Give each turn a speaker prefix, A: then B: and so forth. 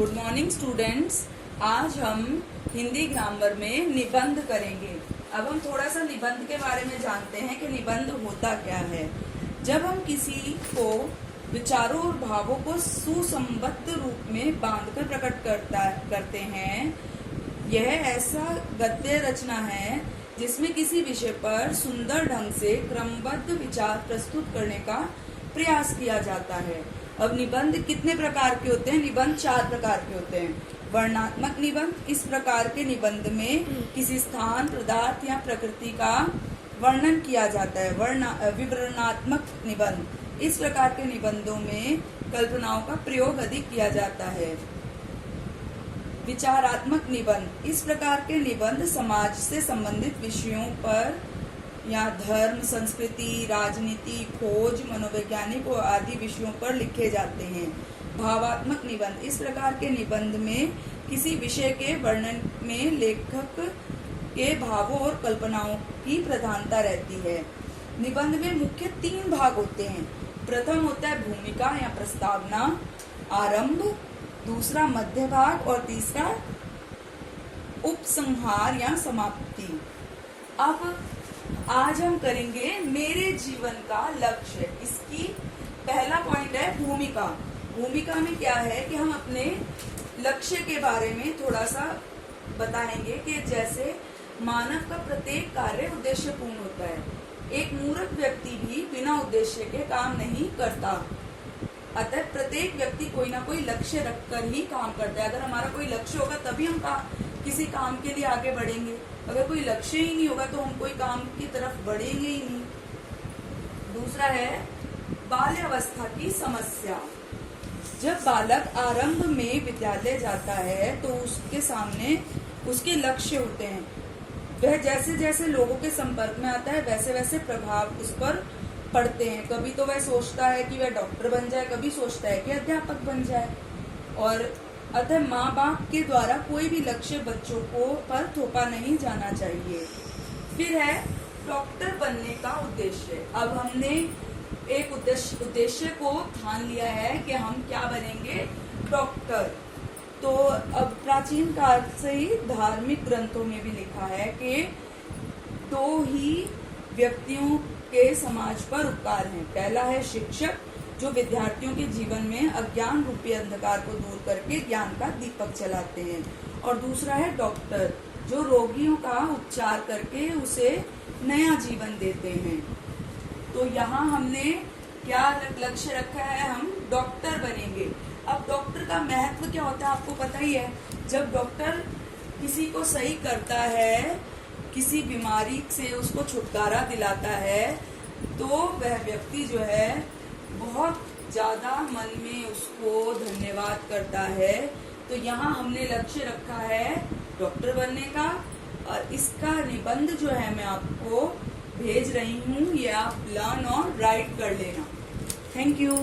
A: Good morning students. आज हम Hindi grammar में निबंध करेंगे। अब हम थोड़ा सा निबंध के बारे में जानते हैं कि निबंध होता क्या है। जब हम किसी को विचारों और भावों को सुसंबद्ध रूप में बांधकर प्रकट करते हैं, यह ऐसा गद्य रचना है जिसमें किसी विषय पर सुंदर ढंग से क्रमबद्ध विचार प्रस्तुत करने का प्रयास किया जाता है। अब निबंध कितने प्रकार के होते हैं? निबंध 4 प्रकार के होते हैं। वर्णनात्मक निबंध, इस प्रकार के निबंध में किसी स्थान, पदार्थ या प्रकृति का वर्णन किया जाता है। विवरणात्मक निबंध, इस प्रकार के निबंधों में कल्पनाओं का प्रयोग अधिक किया जाता है। विचारात्मक निबंध, इस प्रकार के निबंध समाज से संबंधित विषयों पर या धर्म, संस्कृति, राजनीति, खोज, मनोवैज्ञानिक और आदि विषयों पर लिखे जाते हैं। भावात्मक निबंध, इस प्रकार के निबंध में किसी विषय के वर्णन में लेखक के भावों और कल्पनाओं की प्रधानता रहती है। निबंध में मुख्य 3 भाग होते हैं। प्रथम होता है भूमिका या प्रस्तावना, आरंभ, दूसरा मध्य भाग और तीसरा उपसंहार या समाप्ति। अब आज हम करेंगे मेरे जीवन का लक्ष्य। इसकी पहला पॉइंट है भूमिका। भूमिका में क्या है कि हम अपने लक्ष्य के बारे में थोड़ा सा बताएंगे कि जैसे मानव का प्रत्येक कार्य उद्देश्यपूर्ण होता है। एक मूर्ख व्यक्ति भी बिना उद्देश्य के काम नहीं करता। अतः प्रत्येक व्यक्ति कोई ना कोई लक्ष्य रखकर ही काम करता है। अगर हमारा कोई लक्ष्य होगा तभी हम किसी काम के लिए आगे बढ़ेंगे। अगर कोई लक्ष्य ही नहीं होगा तो हम कोई काम की तरफ बढ़ेंगे ही नहीं। दूसरा है बाल्यावस्था की समस्या। जब बालक आरंभ में विद्यालय जाता है तो उसके सामने उसके लक्ष्य होते हैं। वह जैसे जैसे लोगों के संपर्क में आता है वैसे वैसे प्रभाव उस पर पड़ते हैं। कभी तो वह सोचता है कि वह डॉक्टर बन जाए, कभी सोचता है कि अध्यापक बन जाए। और अतः माँ बाप के द्वारा कोई भी लक्ष्य बच्चों को पर थोपा नहीं जाना चाहिए। फिर है डॉक्टर बनने का उद्देश्य। अब हमने एक उद्देश्य को ठान लिया है कि हम क्या बनेंगे, डॉक्टर। तो अब प्राचीन काल से ही धार्मिक ग्रंथों में भी लिखा है कि 2 ही व्यक्तियों के समाज पर उपकार हैं। पहला है शिक्षक, जो विद्यार्थियों के जीवन में अज्ञान रूपी अंधकार को दूर करके ज्ञान का दीपक जलाते हैं। और दूसरा है डॉक्टर, जो रोगियों का उपचार करके उसे नया जीवन देते हैं। तो यहाँ हमने क्या लक्ष्य रखा है, हम डॉक्टर बनेंगे। अब डॉक्टर का महत्व क्या होता है आपको पता ही है। जब डॉक्टर किसी को सही करता है, किसी बीमारी से उसको छुटकारा दिलाता है, तो वह व्यक्ति जो है बहुत ज्यादा मन में उसको धन्यवाद करता है। तो यहाँ हमने लक्ष्य रखा है डॉक्टर बनने का। और इसका निबंध जो है मैं आपको भेज रही हूँ, ये आप लर्न और राइट कर लेना। Thank you.